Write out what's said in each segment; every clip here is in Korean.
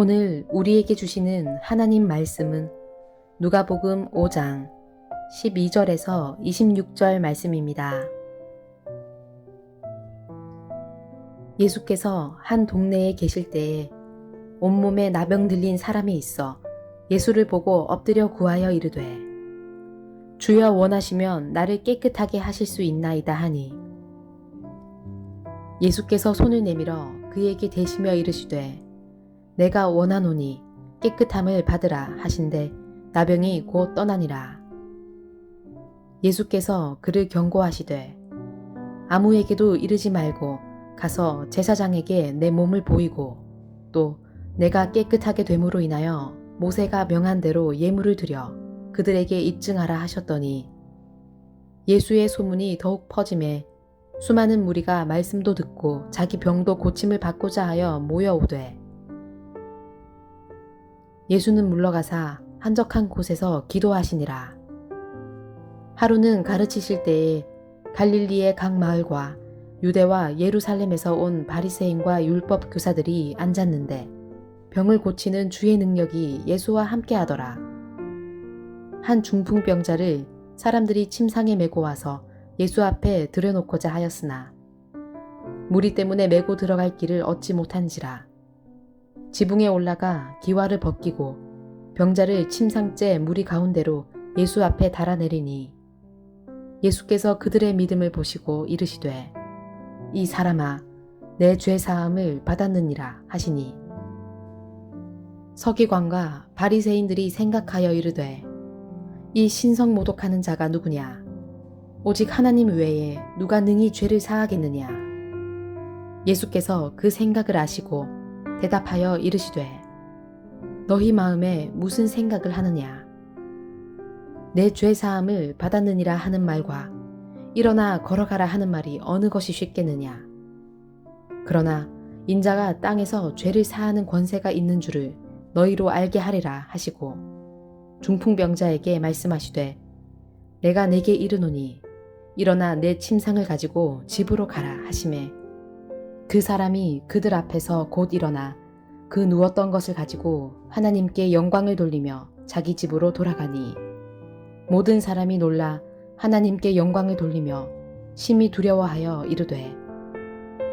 오늘 우리에게 주시는 하나님 말씀은 누가복음 5장 12절에서 26절 말씀입니다. 예수께서 한 동네에 계실 때에 온몸에 나병 들린 사람이 있어 예수를 보고 엎드려 구하여 이르되 주여 원하시면 나를 깨끗하게 하실 수 있나이다 하니 예수께서 손을 내밀어 그에게 대시며 이르시되 내가 원하노니 깨끗함을 받으라 하신대 나병이 곧 떠나니라. 예수께서 그를 경고하시되 아무에게도 이르지 말고 가서 제사장에게 내 몸을 보이고 또 내가 깨끗하게 됨으로 인하여 모세가 명한 대로 예물을 드려 그들에게 입증하라 하셨더니 예수의 소문이 더욱 퍼짐에 수많은 무리가 말씀도 듣고 자기 병도 고침을 받고자 하여 모여오되 예수는 물러가사 한적한 곳에서 기도하시니라. 하루는 가르치실 때에 갈릴리의 각 마을과 유대와 예루살렘에서 온 바리새인과 율법 교사들이 앉았는데 병을 고치는 주의 능력이 예수와 함께하더라. 한 중풍병자를 사람들이 침상에 메고 와서 예수 앞에 들여놓고자 하였으나 무리 때문에 메고 들어갈 길을 얻지 못한지라. 지붕에 올라가 기와를 벗기고 병자를 침상째 무리 가운데로 예수 앞에 달아내리니 예수께서 그들의 믿음을 보시고 이르시되 이 사람아 내 죄 사함을 받았느니라 하시니 서기관과 바리새인들이 생각하여 이르되 이 신성 모독하는 자가 누구냐 오직 하나님 외에 누가 능히 죄를 사하겠느냐. 예수께서 그 생각을 아시고 대답하여 이르시되 너희 마음에 무슨 생각을 하느냐. 내 죄 사함을 받았느니라 하는 말과 일어나 걸어가라 하는 말이 어느 것이 쉽겠느냐. 그러나 인자가 땅에서 죄를 사하는 권세가 있는 줄을 너희로 알게 하리라 하시고 중풍병자에게 말씀하시되 내가 네게 이르노니 일어나 내 침상을 가지고 집으로 가라 하시매 그 사람이 그들 앞에서 곧 일어나 그 누웠던 것을 가지고 하나님께 영광을 돌리며 자기 집으로 돌아가니 모든 사람이 놀라 하나님께 영광을 돌리며 심히 두려워하여 이르되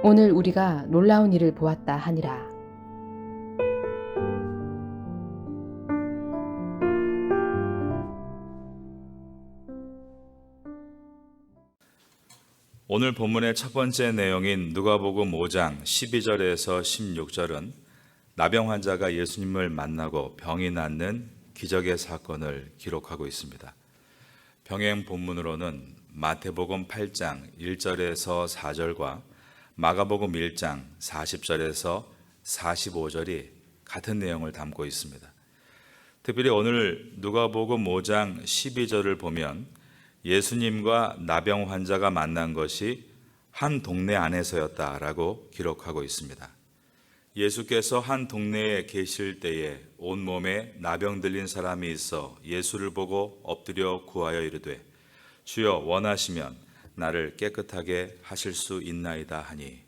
오늘 우리가 놀라운 일을 보았다 하니라. 오늘 본문의 첫 번째 내용인 누가복음 5장 12절에서 16절은 나병 환자가 예수님을 만나고 병이 낫는 기적의 사건을 기록하고 있습니다. 병행 본문으로는 마태복음 8장 1절에서 4절과 마가복음 1장 40절에서 45절이 같은 내용을 담고 있습니다. 특별히 오늘 누가복음 5장 12절을 보면 예수님과 나병 환자가 만난 것이 한 동네 안에서였다라고 기록하고 있습니다. 예수께서 한 동네에 계실 때에 온몸에 나병 들린 사람이 있어 예수를 보고 엎드려 구하여 이르되 주여 원하시면 나를 깨끗하게 하실 수 있나이다 하니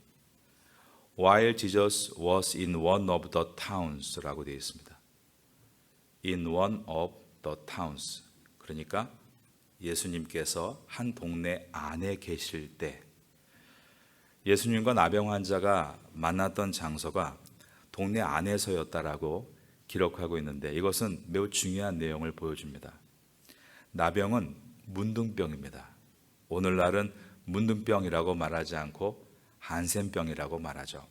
While Jesus was in one of the towns라고 되어 있습니다. In one of the towns. 그러니까 예수님께서 한 동네 안에 계실 때 예수님과 나병 환자가 만났던 장소가 동네 안에서였다라고 기록하고 있는데 이것은 매우 중요한 내용을 보여줍니다. 나병은 문둥병입니다. 오늘날은 문둥병이라고 말하지 않고 한센병이라고 말하죠.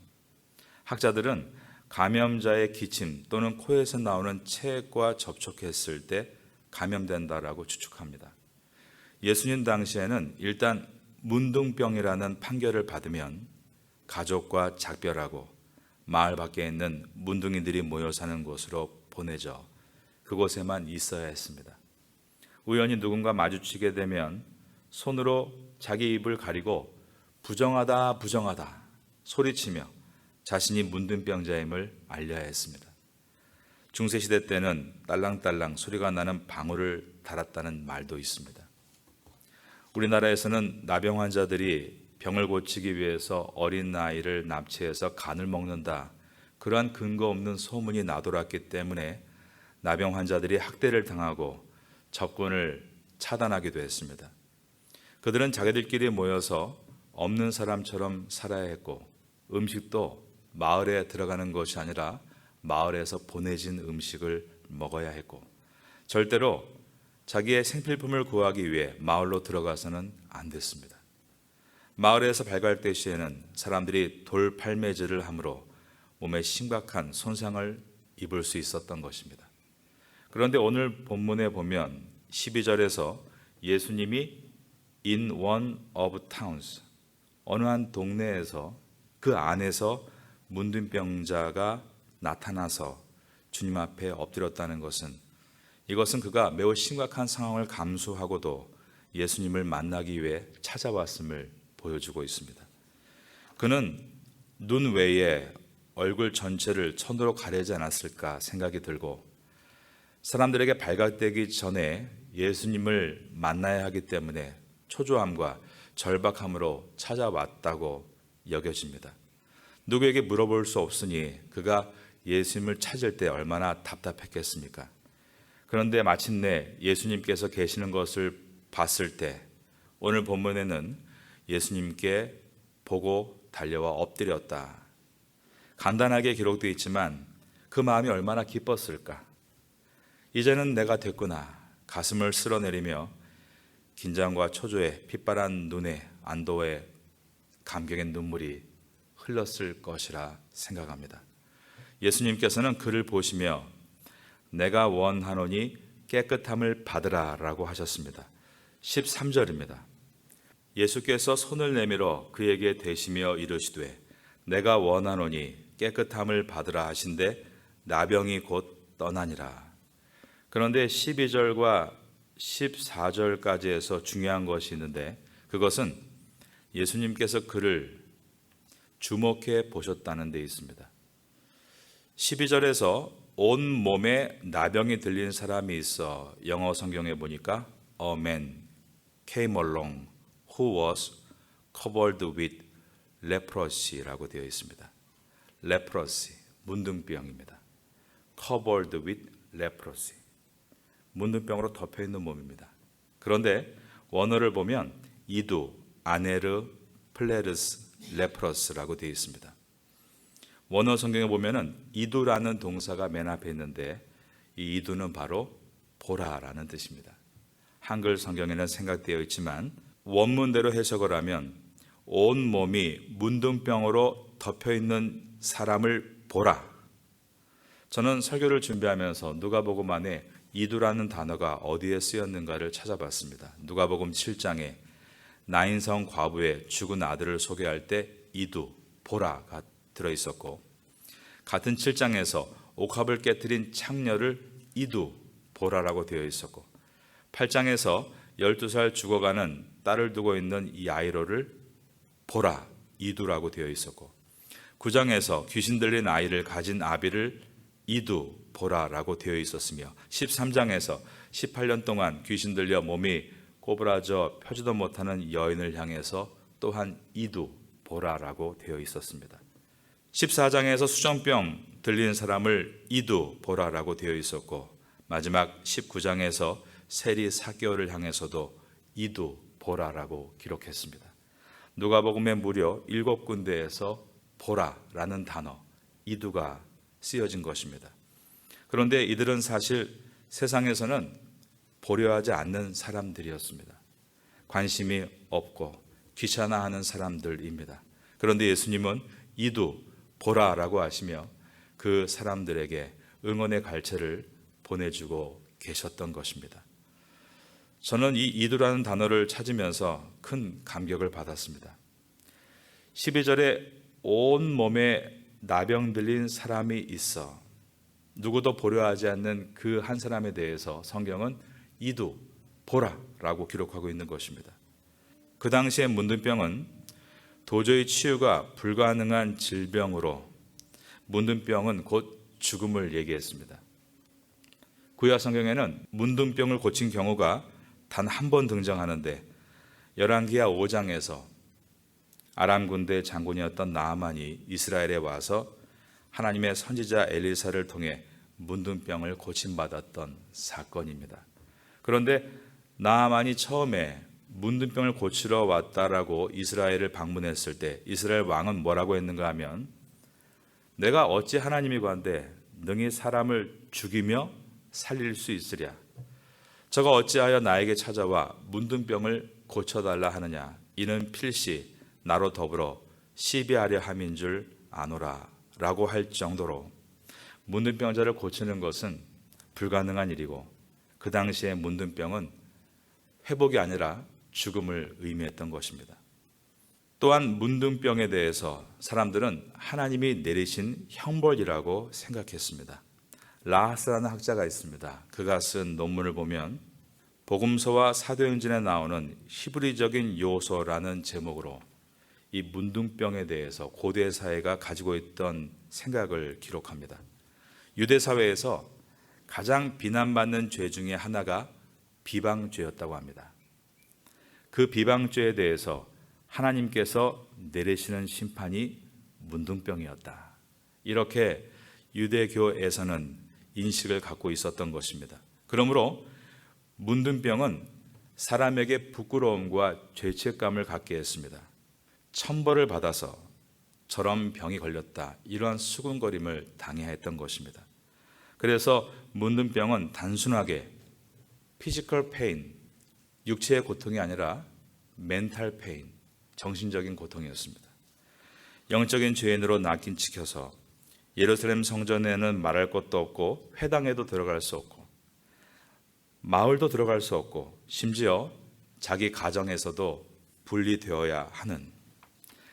학자들은 감염자의 기침 또는 코에서 나오는 체액과 접촉했을 때 감염된다라고 추측합니다. 예수님 당시에는 일단 문둥병이라는 판결을 받으면 가족과 작별하고 마을 밖에 있는 문둥이들이 모여 사는 곳으로 보내져 그곳에만 있어야 했습니다. 우연히 누군가 마주치게 되면 손으로 자기 입을 가리고 부정하다 부정하다 소리치며 자신이 문둥병자임을 알려야 했습니다. 중세시대 때는 딸랑딸랑 소리가 나는 방울을 달았다는 말도 있습니다. 우리나라에서는 나병 환자들이 병을 고치기 위해서 어린 아이를 납치해서 간을 먹는다 그러한 근거 없는 소문이 나돌았기 때문에 나병 환자들이 학대를 당하고 접근을 차단하기도 했습니다. 그들은 자기들끼리 모여서 없는 사람처럼 살아야 했고 음식도 마을에 들어가는 것이 아니라 마을에서 보내진 음식을 먹어야 했고 절대로 자기의 생필품을 구하기 위해 마을로 들어가서는 안 됐습니다. 마을에서 발갈될 시에는 사람들이 돌팔매질을 함으로 몸에 심각한 손상을 입을 수 있었던 것입니다. 그런데 오늘 본문에 보면 12절에서 예수님이 in one of towns, 어느 한 동네에서 그 안에서 문둥병자가 나타나서 주님 앞에 엎드렸다는 것은 이것은 그가 매우 심각한 상황을 감수하고도 예수님을 만나기 위해 찾아왔음을 보여주고 있습니다. 그는 눈 외에 얼굴 전체를 천으로 가리지 않았을까 생각이 들고 사람들에게 발각되기 전에 예수님을 만나야 하기 때문에 초조함과 절박함으로 찾아왔다고 여겨집니다. 누구에게 물어볼 수 없으니 그가 예수님을 찾을 때 얼마나 답답했겠습니까? 그런데 마침내 예수님께서 계시는 것을 봤을 때 오늘 본문에는 예수님께 보고 달려와 엎드렸다. 간단하게 기록되어 있지만 그 마음이 얼마나 기뻤을까? 이제는 내가 됐구나. 가슴을 쓸어내리며 긴장과 초조에 핏바란 눈에 안도의 감격의 눈물이 흘렀을 것이라 생각합니다. 예수님께서는 그를 보시며 내가 원하노니 깨끗함을 받으라 라고 하셨습니다. 13절입니다. 예수께서 손을 내밀어 그에게 대시며 이르시되 내가 원하노니 깨끗함을 받으라 하신데 나병이 곧 떠나니라. 그런데 12절과 14절까지에서 중요한 것이 있는데 그것은 예수님께서 그를 주목해 보셨다는 데 있습니다. 12절에서 온 몸에 나병이 들린 사람이 있어 영어 성경에 보니까 A man came along who was covered with leprosy라고 되어 있습니다. leprosy, 문둥병입니다. covered with leprosy, 문둥병으로 덮여있는 몸입니다. 그런데 원어를 보면 이두, 아네르, 플레르스, 레프러스라고 되어 있습니다. 원어 성경에 보면은 이두라는 동사가 맨 앞에 있는데 이 이두는 바로 보라라는 뜻입니다. 한글 성경에는 생각되어 있지만 원문대로 해석을 하면 온 몸이 문둥병으로 덮여있는 사람을 보라. 저는 설교를 준비하면서 누가복음 안에 이두라는 단어가 어디에 쓰였는가를 찾아봤습니다. 누가복음 7장에 나인성 과부의 죽은 아들을 소개할 때 이두, 보라가 들어있었고 같은 7장에서 옥합을 깨뜨린 창녀를 이두, 보라라고 되어 있었고 8장에서 12살 죽어가는 딸을 두고 있는 야이로를 보라, 이두라고 되어 있었고 9장에서 귀신 들린 아이를 가진 아비를 이두, 보라라고 되어 있었으며 13장에서 18년 동안 귀신 들려 몸이 꼬부라져 펴지도 못하는 여인을 향해서 또한 이두, 보라라고 되어 있었습니다. 14장에서 수정병 들린 사람을 이두, 보라라고 되어 있었고 마지막 19장에서 세리 사개오를 향해서도 이두, 보라라고 기록했습니다. 누가복음에 무려 7군데에서 보라라는 단어, 이두가 쓰여진 것입니다. 그런데 이들은 사실 세상에서는 보려 하지 않는 사람들이었습니다. 관심이 없고 귀찮아하는 사람들입니다. 그런데 예수님은 이두, 보라라고 하시며 그 사람들에게 응원의 갈채를 보내주고 계셨던 것입니다. 저는 이 이두라는 단어를 찾으면서 큰 감격을 받았습니다. 12절에 온 몸에 나병 들린 사람이 있어 누구도 보려 하지 않는 그 한 사람에 대해서 성경은 이두, 보라라고 기록하고 있는 것입니다. 그 당시의 문둥병은 도저히 치유가 불가능한 질병으로 문둥병은 곧 죽음을 얘기했습니다. 구약 성경에는 문둥병을 고친 경우가 단 한 번 등장하는데 열왕기하 5장에서 아람 군대 장군이었던 나아만이 이스라엘에 와서 하나님의 선지자 엘리사를 통해 문둥병을 고침받았던 사건입니다. 그런데 나아만이 처음에 문둥병을 고치러 왔다라고 이스라엘을 방문했을 때 이스라엘 왕은 뭐라고 했는가 하면, 내가 어찌 하나님이건대 능히 사람을 죽이며 살릴 수 있으랴. 저가 어찌하여 나에게 찾아와 문둥병을 고쳐달라 하느냐. 이는 필시 나로 더불어 시비하려 함인 줄 아노라 라고 할 정도로 문둥병자를 고치는 것은 불가능한 일이고, 그 당시에 문둥병은 회복이 아니라 죽음을 의미했던 것입니다. 또한 문둥병에 대해서 사람들은 하나님이 내리신 형벌이라고 생각했습니다. 라하스라는 학자가 있습니다. 그가 쓴 논문을 보면 복음서와 사도행전에 나오는 히브리적인 요소라는 제목으로 이 문둥병에 대해서 고대 사회가 가지고 있던 생각을 기록합니다. 유대 사회에서 가장 비난받는 죄 중에 하나가 비방죄였다고 합니다. 그 비방죄에 대해서 하나님께서 내리시는 심판이 문둥병이었다. 이렇게 유대교에서는 인식을 갖고 있었던 것입니다. 그러므로 문둥병은 사람에게 부끄러움과 죄책감을 갖게 했습니다. 천벌을 받아서 저런 병이 걸렸다, 이러한 수군거림을 당해야 했던 것입니다. 그래서 문둥병은 단순하게 피지컬 페인, 육체의 고통이 아니라 멘탈 페인, 정신적인 고통이었습니다. 영적인 죄인으로 낚인 찍혀서 예루살렘 성전에는 말할 것도 없고 회당에도 들어갈 수 없고 마을도 들어갈 수 없고 심지어 자기 가정에서도 분리되어야 하는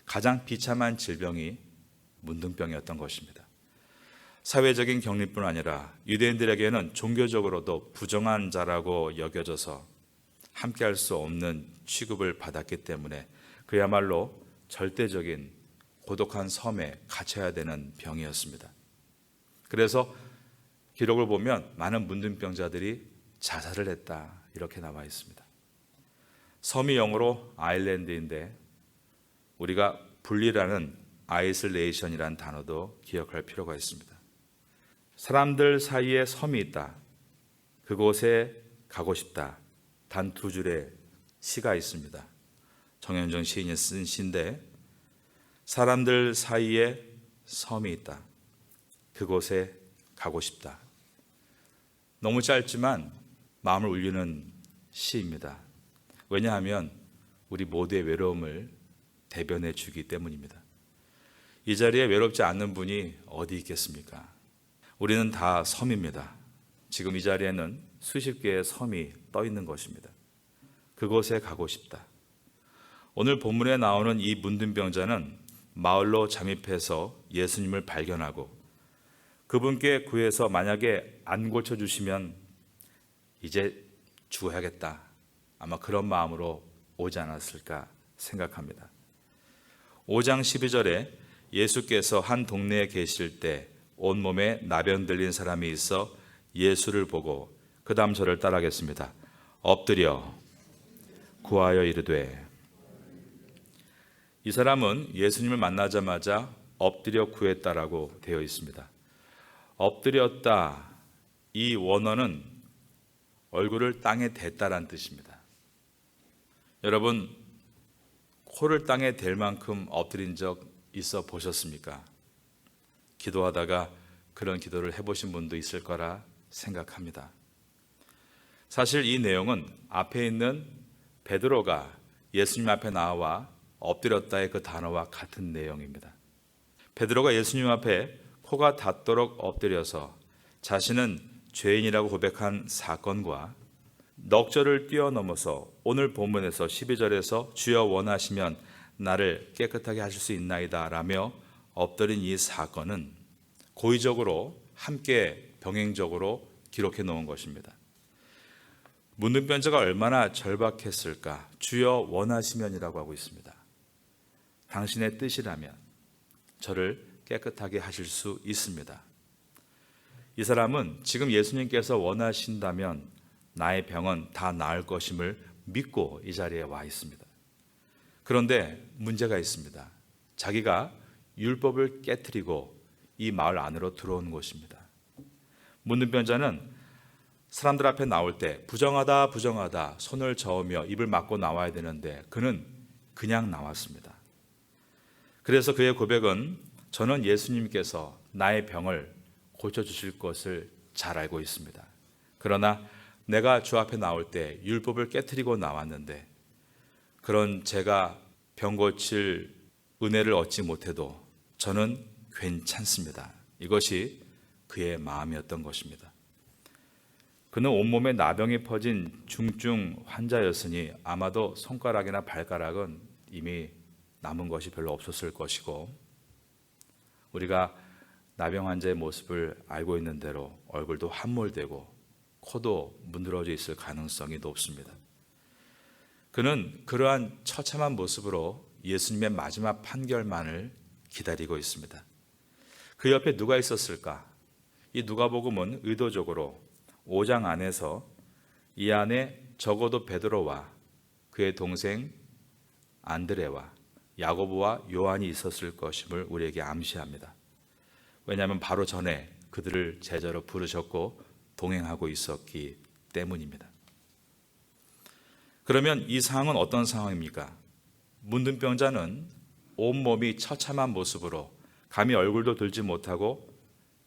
가장 비참한 질병이 문둥병이었던 것입니다. 사회적인 격리뿐 아니라 유대인들에게는 종교적으로도 부정한 자라고 여겨져서 함께할 수 없는 취급을 받았기 때문에 그야말로 절대적인 고독한 섬에 갇혀야 되는 병이었습니다. 그래서 기록을 보면 많은 문둥병자들이 자살을 했다, 이렇게 나와 있습니다. 섬이 영어로 아일랜드인데 우리가 분리라는 아이솔레이션이라는 단어도 기억할 필요가 있습니다. 사람들 사이에 섬이 있다. 그곳에 가고 싶다. 단 두 줄의 시가 있습니다. 정현정 시인이 쓴 시인데, 사람들 사이에 섬이 있다. 그곳에 가고 싶다. 너무 짧지만 마음을 울리는 시입니다. 왜냐하면 우리 모두의 외로움을 대변해 주기 때문입니다. 이 자리에 외롭지 않는 분이 어디 있겠습니까? 우리는 다 섬입니다. 지금 이 자리에는 수십 개의 섬이 떠 있는 것입니다. 그곳에 가고 싶다. 오늘 본문에 나오는 이 문둥병자는 마을로 잠입해서 예수님을 발견하고 그분께 구해서 만약에 안 고쳐주시면 이제 죽어야겠다, 아마 그런 마음으로 오지 않았을까 생각합니다. 5장 12절에 예수께서 한 동네에 계실 때 온몸에 나변 들린 사람이 있어 예수를 보고 그 다음 저를 따라하겠습니다. 엎드려 구하여 이르되. 이 사람은 예수님을 만나자마자 엎드려 구했다라고 되어 있습니다. 엎드렸다, 이 원어는 얼굴을 땅에 댔다라는 뜻입니다. 여러분, 코를 땅에 댈 만큼 엎드린 적 있어 보셨습니까? 기도하다가 그런 기도를 해보신 분도 있을 거라 생각합니다. 사실 이 내용은 앞에 있는 베드로가 예수님 앞에 나와 엎드렸다의 그 단어와 같은 내용입니다. 베드로가 예수님 앞에 코가 닿도록 엎드려서 자신은 죄인이라고 고백한 사건과 넉 절을 뛰어넘어서 오늘 본문에서 12절에서 주여 원하시면 나를 깨끗하게 하실 수 있나이다 라며 엎드린 이 사건은 고의적으로 함께 병행적으로 기록해 놓은 것입니다. 문둥병자가 얼마나 절박했을까. 주여 원하시면이라고 하고 있습니다. 당신의 뜻이라면 저를 깨끗하게 하실 수 있습니다. 이 사람은 지금 예수님께서 원하신다면 나의 병은 다 나을 것임을 믿고 이 자리에 와 있습니다. 그런데 문제가 있습니다. 자기가 율법을 깨트리고 이 마을 안으로 들어온 것입니다. 문둥병자는 사람들 앞에 나올 때 부정하다 부정하다 손을 저으며 입을 막고 나와야 되는데 그는 그냥 나왔습니다. 그래서 그의 고백은 저는 예수님께서 나의 병을 고쳐주실 것을 잘 알고 있습니다. 그러나 내가 주 앞에 나올 때 율법을 깨트리고 나왔는데 그런 제가 병 고칠 은혜를 얻지 못해도 저는 괜찮습니다. 이것이 그의 마음이었던 것입니다. 그는 온몸에 나병이 퍼진 중증 환자였으니 아마도 손가락이나 발가락은 이미 남은 것이 별로 없었을 것이고 우리가 나병 환자의 모습을 알고 있는 대로 얼굴도 함몰되고 코도 문드러져 있을 가능성이 높습니다. 그는 그러한 처참한 모습으로 예수님의 마지막 판결만을 기다리고 있습니다. 그 옆에 누가 있었을까? 이 누가복음은 의도적으로 5장 안에서 이 안에 적어도 베드로와 그의 동생 안드레와 야고보와 요한이 있었을 것임을 우리에게 암시합니다. 왜냐하면 바로 전에 그들을 제자로 부르셨고 동행하고 있었기 때문입니다. 그러면 이 상황은 어떤 상황입니까? 문둥병자는 온몸이 처참한 모습으로 감히 얼굴도 들지 못하고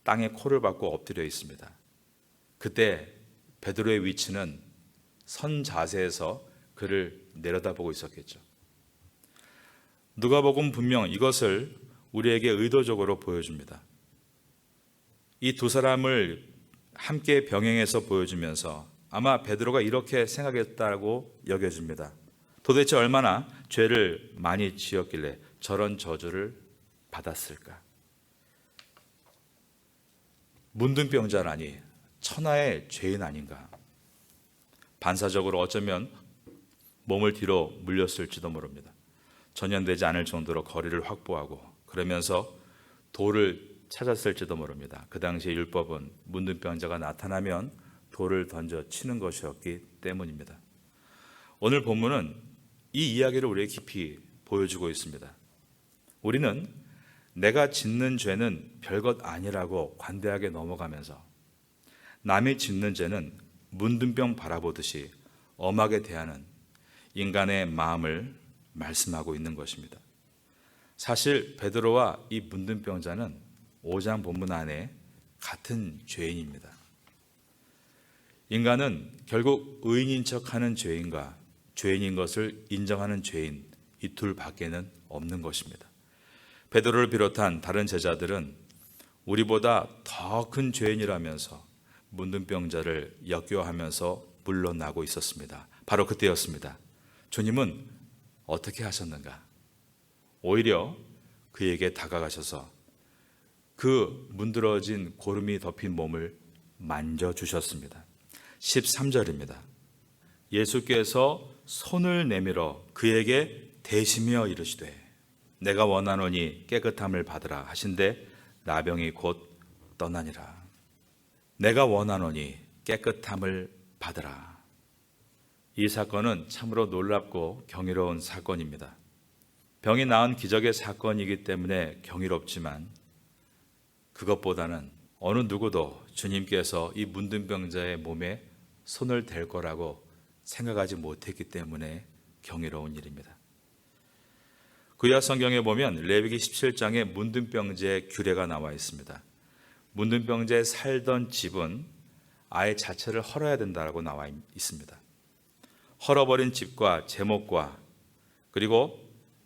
땅에 코를 박고 엎드려 있습니다. 그때 베드로의 위치는 선 자세에서 그를 내려다보고 있었겠죠. 누가복음 분명 이것을 우리에게 의도적으로 보여줍니다. 이 두 사람을 함께 병행해서 보여주면서 아마 베드로가 이렇게 생각했다고 여겨집니다. 도대체 얼마나 죄를 많이 지었길래 저런 저주를 받았을까? 문둥병자라니 천하의 죄인 아닌가? 반사적으로 어쩌면 몸을 뒤로 물렸을지도 모릅니다. 전염되지 않을 정도로 거리를 확보하고 그러면서 돌을 찾았을지도 모릅니다. 그 당시의 율법은 문둥병자가 나타나면 돌을 던져 치는 것이었기 때문입니다. 오늘 본문은 이 이야기를 우리에게 깊이 보여주고 있습니다. 우리는 내가 짓는 죄는 별것 아니라고 관대하게 넘어가면서 남이 짓는 죄는 문둥병 바라보듯이 엄하게 대하는 인간의 마음을 말씀하고 있는 것입니다. 사실 베드로와 이 문둥병자는 5장 본문 안에 같은 죄인입니다. 인간은 결국 의인인 척하는 죄인과 죄인인 것을 인정하는 죄인 이 둘 밖에는 없는 것입니다. 베드로를 비롯한 다른 제자들은 우리보다 더 큰 죄인이라면서 문둥병자를 역겨워하면서 물러나고 있었습니다. 바로 그때였습니다. 주님은 어떻게 하셨는가? 오히려 그에게 다가가셔서 그 문드러진 고름이 덮인 몸을 만져주셨습니다. 13절입니다. 예수께서 손을 내밀어 그에게 대시며 이르시되 내가 원하노니 깨끗함을 받으라 하신대 나병이 곧 떠나니라. 내가 원하노니 깨끗함을 받으라. 이 사건은 참으로 놀랍고 경이로운 사건입니다. 병이 나은 기적의 사건이기 때문에 경이롭지만 그것보다는 어느 누구도 주님께서 이 문둥병자의 몸에 손을 댈 거라고 생각하지 못했기 때문에 경이로운 일입니다. 구약 성경에 보면 레위기 17장에 문둥병자의 규례가 나와 있습니다. 문둥병자의 살던 집은 아예 자체를 헐어야 된다고 나와 있습니다. 헐어버린 집과 제목과 그리고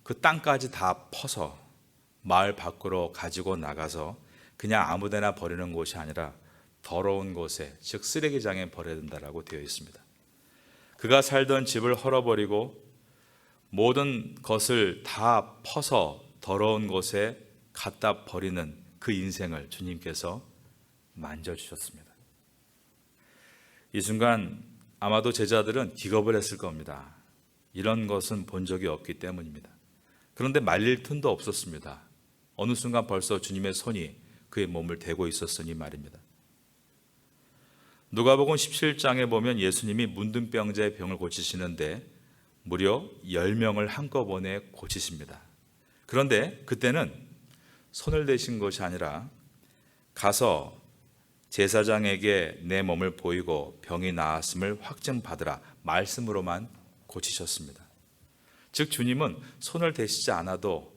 그 땅까지 다 퍼서 마을 밖으로 가지고 나가서 그냥 아무데나 버리는 곳이 아니라 더러운 곳에, 즉 쓰레기장에 버려야 된다고 되어 있습니다. 그가 살던 집을 헐어버리고 모든 것을 다 퍼서 더러운 곳에 갖다 버리는 그 인생을 주님께서 만져주셨습니다. 이 순간 아마도 제자들은 기겁을 했을 겁니다. 이런 것은 본 적이 없기 때문입니다. 그런데 말릴 틈도 없었습니다. 어느 순간 벌써 주님의 손이 그의 몸을 대고 있었으니 말입니다. 누가복음 17장에 보면 예수님이 문둥병자의 병을 고치시는데 무려 10명을 한꺼번에 고치십니다. 그런데 그때는 손을 대신 것이 아니라 가서 제사장에게 내 몸을 보이고 병이 나았음을 확증받으라 말씀으로만 고치셨습니다. 즉 주님은 손을 대시지 않아도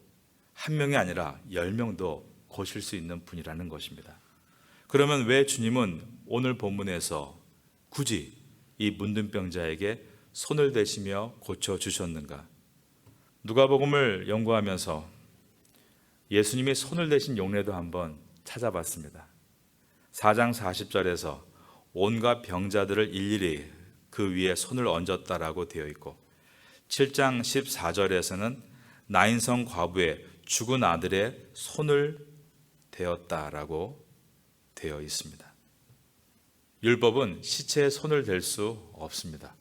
한 명이 아니라 10명도 고칠 수 있는 분이라는 것입니다. 그러면 왜 주님은 오늘 본문에서 굳이 이 문둥병자에게 손을 대시며 고쳐주셨는가? 누가복음을 연구하면서 예수님이 손을 대신 용례도 한번 찾아봤습니다. 4장 40절에서 온갖 병자들을 일일이 그 위에 손을 얹었다라고 되어 있고 7장 14절에서는 나인성 과부의 죽은 아들의 손을 대었다라고 되어 있습니다. 율법은 시체에 손을 댈 수 없습니다.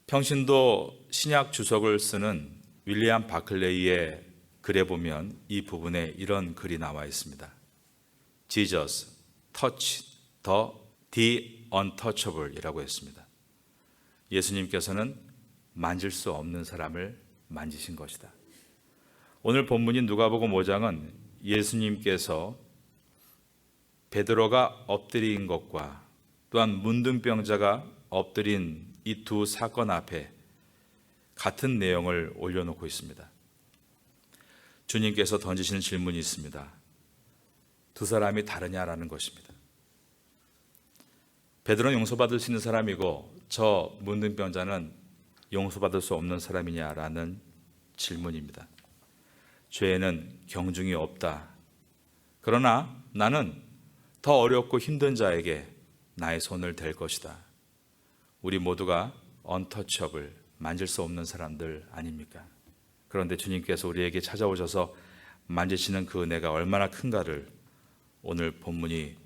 평신도 신약 주석을 쓰는 윌리엄 바클레이의 글에 보면 이 부분에 이런 글이 나와 있습니다. Jesus touch the untouchable 이라고 했습니다. 예수님께서는 만질 수 없는 사람을 만지신 것이다. 오늘 본문인 누가복음 5장은 예수님께서 베드로가 엎드린 것과 또한 문둥병자가 엎드린 이 두 사건 앞에 같은 내용을 올려놓고 있습니다. 주님께서 던지시는 질문이 있습니다. 두 사람이 다르냐라는 것입니다. 베드로는 용서받을 수 있는 사람이고 저 문둥병자는 용서받을 수 없는 사람이냐라는 질문입니다. 죄에는 경중이 없다. 그러나 나는 더 어렵고 힘든 자에게 나의 손을 댈 것이다. 우리 모두가 untouchable, 만질 수 없는 사람들 아닙니까? 그런데 주님께서 우리에게 찾아오셔서 만지시는 그 은혜가 얼마나 큰가를 오늘 본문이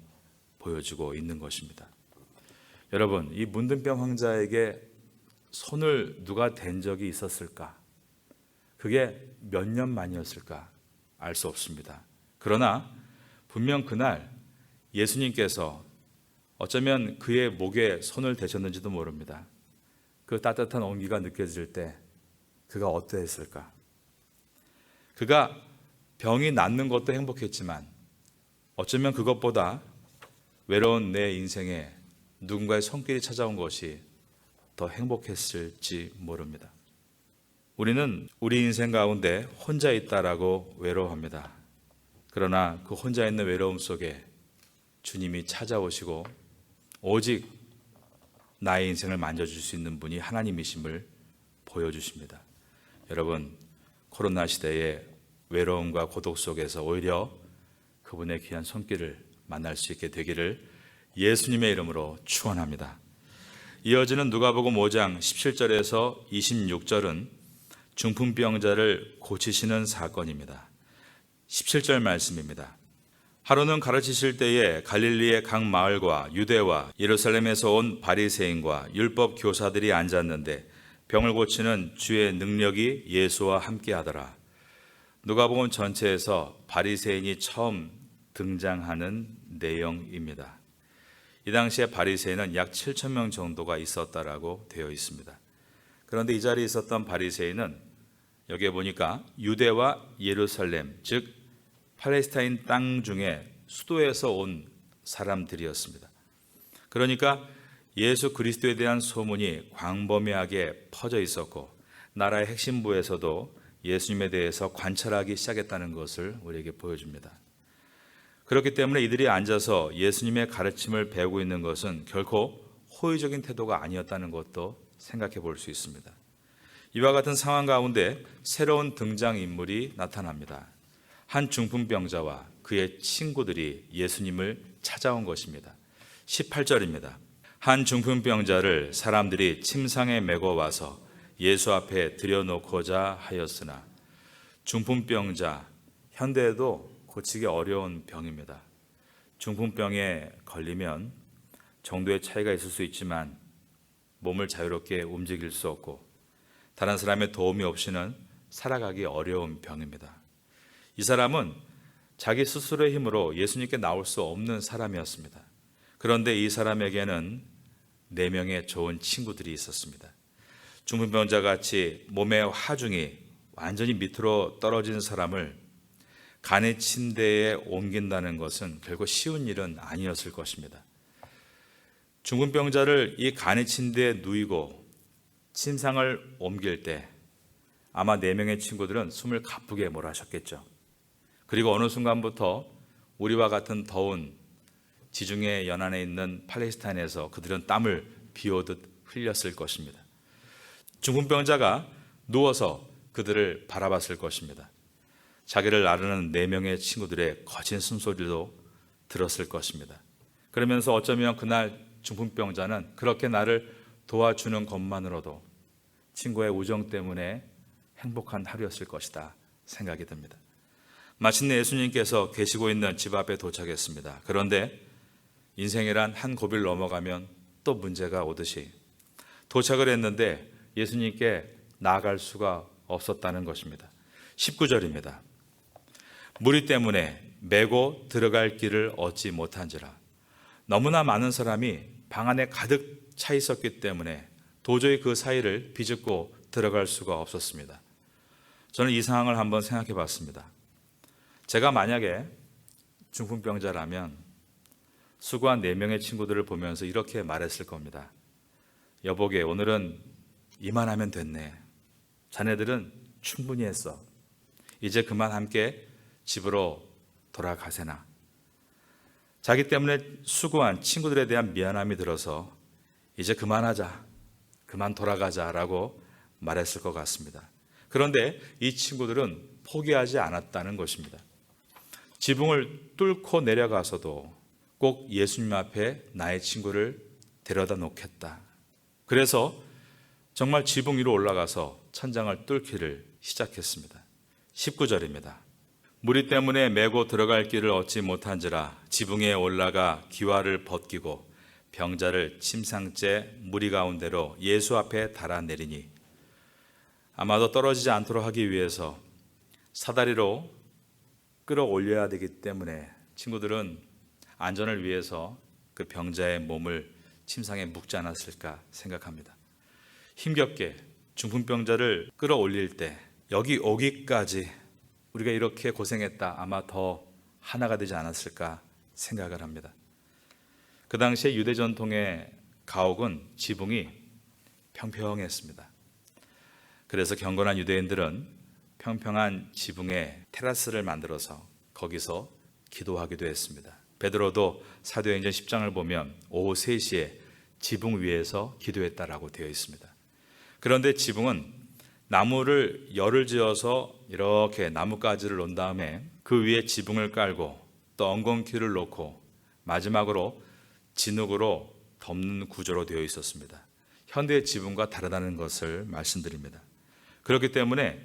보여주고 있는 것입니다. 여러분, 이 문둥병 환자에게 손을 누가 댄 적이 있었을까? 그게 몇 년 만이었을까? 알 수 없습니다. 그러나 분명 그날 예수님께서 어쩌면 그의 목에 손을 대셨는지도 모릅니다. 그 따뜻한 온기가 느껴질 때 그가 어떠했을까? 그가 병이 낫는 것도 행복했지만 어쩌면 그것보다 외로운 내 인생에 누군가의 손길이 찾아온 것이 더 행복했을지 모릅니다. 우리는 우리 인생 가운데 혼자 있다라고 외로워합니다. 그러나 그 혼자 있는 외로움 속에 주님이 찾아오시고 오직 나의 인생을 만져줄 수 있는 분이 하나님이심을 보여주십니다. 여러분, 코로나 시대의 외로움과 고독 속에서 오히려 그분의 귀한 손길을 만날 수 있게 되기를 예수님의 이름으로 축원합니다. 이어지는 누가복음 5장 17절에서 26절은 중풍병자를 고치시는 사건입니다. 17절 말씀입니다. 하루는 가르치실 때에 갈릴리의 각 마을과 유대와 예루살렘에서 온 바리새인과 율법 교사들이 앉았는데 병을 고치는 주의 능력이 예수와 함께 하더라. 누가복음 전체에서 바리새인이 처음 등장하는 내용입니다. 이 당시에 바리새인은 약 7,000명 정도가 있었다라고 되어 있습니다. 그런데 이 자리에 있었던 바리새인은 여기에 보니까 유대와 예루살렘, 즉 팔레스타인 땅 중에 수도에서 온 사람들이었습니다. 그러니까 예수 그리스도에 대한 소문이 광범위하게 퍼져 있었고 나라의 핵심부에서도 예수님에 대해서 관찰하기 시작했다는 것을 우리에게 보여줍니다. 그렇기 때문에 이들이 앉아서 예수님의 가르침을 배우고 있는 것은 결코 호의적인 태도가 아니었다는 것도 생각해 볼 수 있습니다. 이와 같은 상황 가운데 새로운 등장인물이 나타납니다. 한 중풍병자와 그의 친구들이 예수님을 찾아온 것입니다. 18절입니다. 한 중풍병자를 사람들이 침상에 메고 와서 예수 앞에 들여놓고자 하였으나 중풍병자, 현대에도 고치기 어려운 병입니다. 중풍병에 걸리면 정도의 차이가 있을 수 있지만 몸을 자유롭게 움직일 수 없고 다른 사람의 도움이 없이는 살아가기 어려운 병입니다. 이 사람은 자기 스스로의 힘으로 예수님께 나올 수 없는 사람이었습니다. 그런데 이 사람에게는 4명의 좋은 친구들이 있었습니다. 중풍병자같이 몸의 하중이 완전히 밑으로 떨어진 사람을 간의 침대에 옮긴다는 것은 결코 쉬운 일은 아니었을 것입니다. 중풍병자를 이 간의 침대에 누이고 침상을 옮길 때 아마 4명의 친구들은 숨을 가쁘게 몰아셨겠죠. 그리고 어느 순간부터 우리와 같은 더운 지중해 연안에 있는 팔레스타인에서 그들은 땀을 비오듯 흘렸을 것입니다. 중풍병자가 누워서 그들을 바라봤을 것입니다. 자기를 나르는 4명의 친구들의 거친 숨소리도 들었을 것입니다. 그러면서 어쩌면 그날 중풍병자는 그렇게 나를 도와주는 것만으로도 친구의 우정 때문에 행복한 하루였을 것이다 생각이 듭니다. 마침내 예수님께서 계시고 있는 집 앞에 도착했습니다. 그런데 인생이란 한 고비를 넘어가면 또 문제가 오듯이 도착을 했는데 예수님께 나아갈 수가 없었다는 것입니다. 19절입니다. 무리 때문에 메고 들어갈 길을 얻지 못한지라. 너무나 많은 사람이 방 안에 가득 차 있었기 때문에 도저히 그 사이를 비집고 들어갈 수가 없었습니다. 저는 이 상황을 한번 생각해 봤습니다. 제가 만약에 중풍병자라면 수고한 4명의 친구들을 보면서 이렇게 말했을 겁니다. 여보게, 오늘은 이만하면 됐네. 자네들은 충분히 했어. 이제 그만 함께 집으로 돌아가세나. 자기 때문에 수고한 친구들에 대한 미안함이 들어서 이제 그만하자, 그만 돌아가자라고 말했을 것 같습니다. 그런데 이 친구들은 포기하지 않았다는 것입니다. 지붕을 뚫고 내려가서도 꼭 예수님 앞에 나의 친구를 데려다 놓겠다. 그래서 정말 지붕 위로 올라가서 천장을 뚫기를 시작했습니다. 19절입니다. 무리 때문에 메고 들어갈 길을 얻지 못한지라 지붕에 올라가 기와를 벗기고 병자를 침상째 무리 가운데로 예수 앞에 달아내리니 아마도 떨어지지 않도록 하기 위해서 사다리로 끌어올려야 되기 때문에 친구들은 안전을 위해서 그 병자의 몸을 침상에 묶지 않았을까 생각합니다. 힘겹게 중풍병자를 끌어올릴 때 여기 오기까지 우리가 이렇게 고생했다, 아마 더 하나가 되지 않았을까 생각을 합니다. 그 당시에 유대 전통의 가옥은 지붕이 평평했습니다. 그래서 경건한 유대인들은 평평한 지붕에 테라스를 만들어서 거기서 기도하기도 했습니다. 베드로도 사도행전 10장을 보면 오후 3시에 지붕 위에서 기도했다라고 되어 있습니다. 그런데 지붕은 나무를 열을 지어서 이렇게 나뭇가지를 놓은 다음에 그 위에 지붕을 깔고 또 엉겅퀴를 놓고 마지막으로 진흙으로 덮는 구조로 되어 있었습니다. 현대의 지붕과 다르다는 것을 말씀드립니다. 그렇기 때문에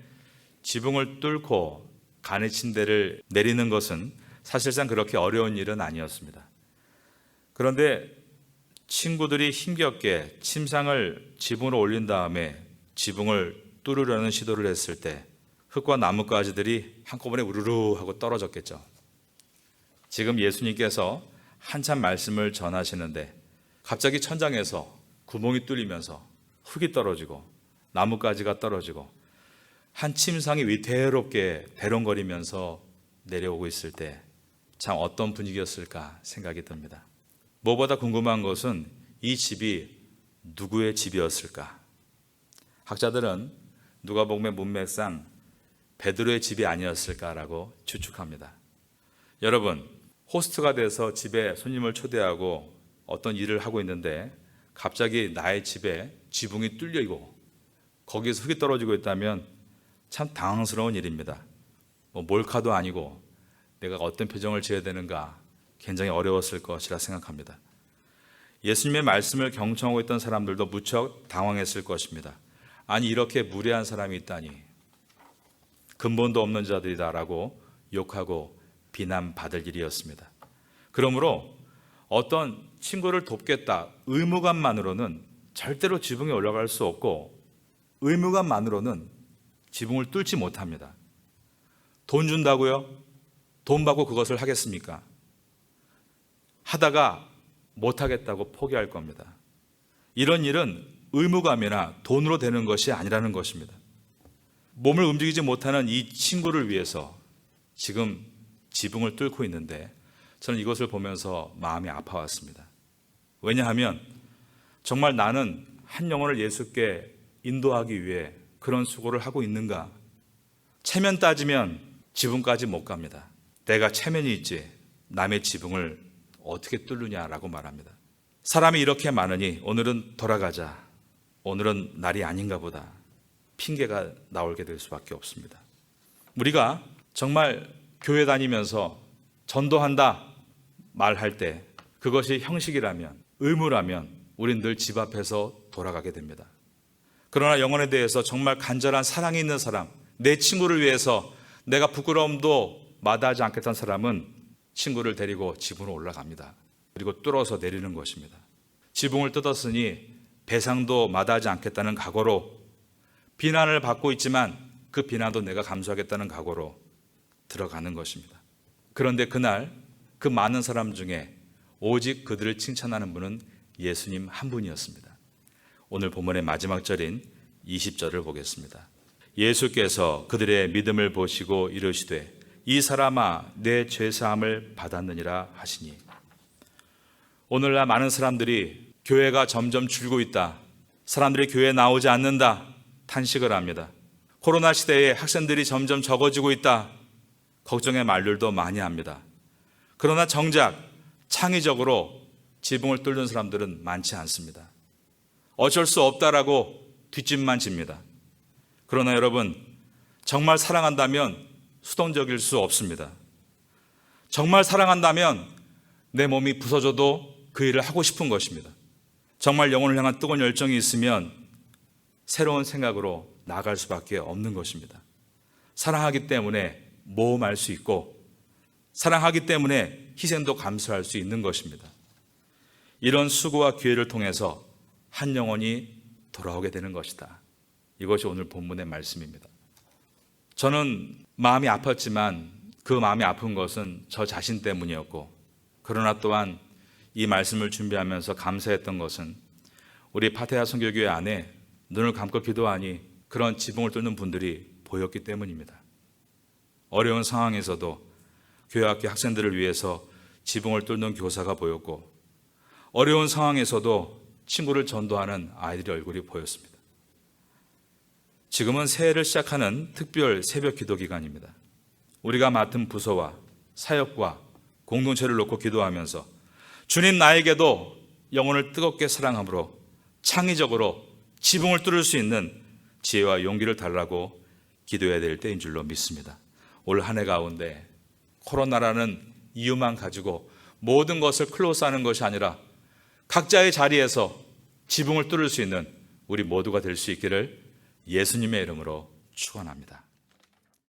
지붕을 뚫고 간의 침대를 내리는 것은 사실상 그렇게 어려운 일은 아니었습니다. 그런데 친구들이 힘겹게 침상을 지붕으로 올린 다음에 지붕을 뚫으려는 시도를 했을 때 흙과 나뭇가지들이 한꺼번에 우르르 하고 떨어졌겠죠. 지금 예수님께서 한참 말씀을 전하시는데 갑자기 천장에서 구멍이 뚫리면서 흙이 떨어지고 나뭇가지가 떨어지고 한 침상이 위태롭게 대롱거리면서 내려오고 있을 때 참 어떤 분위기였을까 생각이 듭니다. 무엇보다 궁금한 것은 이 집이 누구의 집이었을까? 학자들은 누가복음의 문맥상 베드로의 집이 아니었을까라고 추측합니다. 여러분, 호스트가 돼서 집에 손님을 초대하고 어떤 일을 하고 있는데 갑자기 나의 집에 지붕이 뚫리고 거기서 흙이 떨어지고 있다면 참 당황스러운 일입니다. 몰카도 아니고 내가 어떤 표정을 지어야 되는가 굉장히 어려웠을 것이라 생각합니다. 예수님의 말씀을 경청하고 있던 사람들도 무척 당황했을 것입니다. 아니, 이렇게 무례한 사람이 있다니, 근본도 없는 자들이다라고 욕하고 비난받을 일이었습니다. 그러므로 어떤 친구를 돕겠다 의무감만으로는 절대로 지붕에 올라갈 수 없고 의무감만으로는 지붕을 뚫지 못합니다. 돈 준다고요? 돈 받고 그것을 하겠습니까? 하다가 못하겠다고 포기할 겁니다. 이런 일은 의무감이나 돈으로 되는 것이 아니라는 것입니다. 몸을 움직이지 못하는 이 친구를 위해서 지금 지붕을 뚫고 있는데 저는 이것을 보면서 마음이 아파왔습니다. 왜냐하면 정말 나는 한 영혼을 예수께 인도하기 위해 그런 수고를 하고 있는가? 체면 따지면 지붕까지 못 갑니다. 내가 체면이 있지 남의 지붕을 어떻게 뚫느냐라고 말합니다. 사람이 이렇게 많으니 오늘은 돌아가자. 오늘은 날이 아닌가 보다. 핑계가 나오게 될 수밖에 없습니다. 우리가 정말 교회 다니면서 전도한다 말할 때 그것이 형식이라면, 의무라면 우린 늘 집 앞에서 돌아가게 됩니다. 그러나 영혼에 대해서 정말 간절한 사랑이 있는 사람, 내 친구를 위해서 내가 부끄러움도 마다하지 않겠다는 사람은 친구를 데리고 지붕으로 올라갑니다. 그리고 뚫어서 내리는 것입니다. 지붕을 뜯었으니 배상도 마다하지 않겠다는 각오로, 비난을 받고 있지만 그 비난도 내가 감수하겠다는 각오로 들어가는 것입니다. 그런데 그날 그 많은 사람 중에 오직 그들을 칭찬하는 분은 예수님 한 분이었습니다. 오늘 본문의 마지막 절인 20절을 보겠습니다. 예수께서 그들의 믿음을 보시고 이르시되 이 사람아 내 죄사함을 받았느니라 하시니. 오늘날 많은 사람들이 교회가 점점 줄고 있다, 사람들이 교회에 나오지 않는다 탄식을 합니다. 코로나 시대에 학생들이 점점 적어지고 있다 걱정의 말들도 많이 합니다. 그러나 정작 창의적으로 지붕을 뚫는 사람들은 많지 않습니다. 어쩔 수 없다라고 뒷짐만 집니다. 그러나 여러분, 정말 사랑한다면 수동적일 수 없습니다. 정말 사랑한다면 내 몸이 부서져도 그 일을 하고 싶은 것입니다. 정말 영혼을 향한 뜨거운 열정이 있으면 새로운 생각으로 나아갈 수밖에 없는 것입니다. 사랑하기 때문에 모험할 수 있고, 사랑하기 때문에 희생도 감수할 수 있는 것입니다. 이런 수고와 기회를 통해서 한 영혼이 돌아오게 되는 것이다. 이것이 오늘 본문의 말씀입니다. 저는 마음이 아팠지만 그 마음이 아픈 것은 저 자신 때문이었고, 그러나 또한 이 말씀을 준비하면서 감사했던 것은 우리 파테아 선교교회 안에 눈을 감고 기도하니 그런 지붕을 뚫는 분들이 보였기 때문입니다. 어려운 상황에서도 교회 학교 학생들을 위해서 지붕을 뚫는 교사가 보였고, 어려운 상황에서도 친구를 전도하는 아이들의 얼굴이 보였습니다. 지금은 새해를 시작하는 특별 새벽 기도 기간입니다. 우리가 맡은 부서와 사역과 공동체를 놓고 기도하면서 주님 나에게도 영혼을 뜨겁게 사랑함으로 창의적으로 지붕을 뚫을 수 있는 지혜와 용기를 달라고 기도해야 될 때인 줄로 믿습니다. 올 한 해 가운데 코로나라는 이유만 가지고 모든 것을 클로즈하는 것이 아니라 각자의 자리에서 지붕을 뚫을 수 있는 우리 모두가 될 수 있기를 예수님의 이름으로 축원합니다.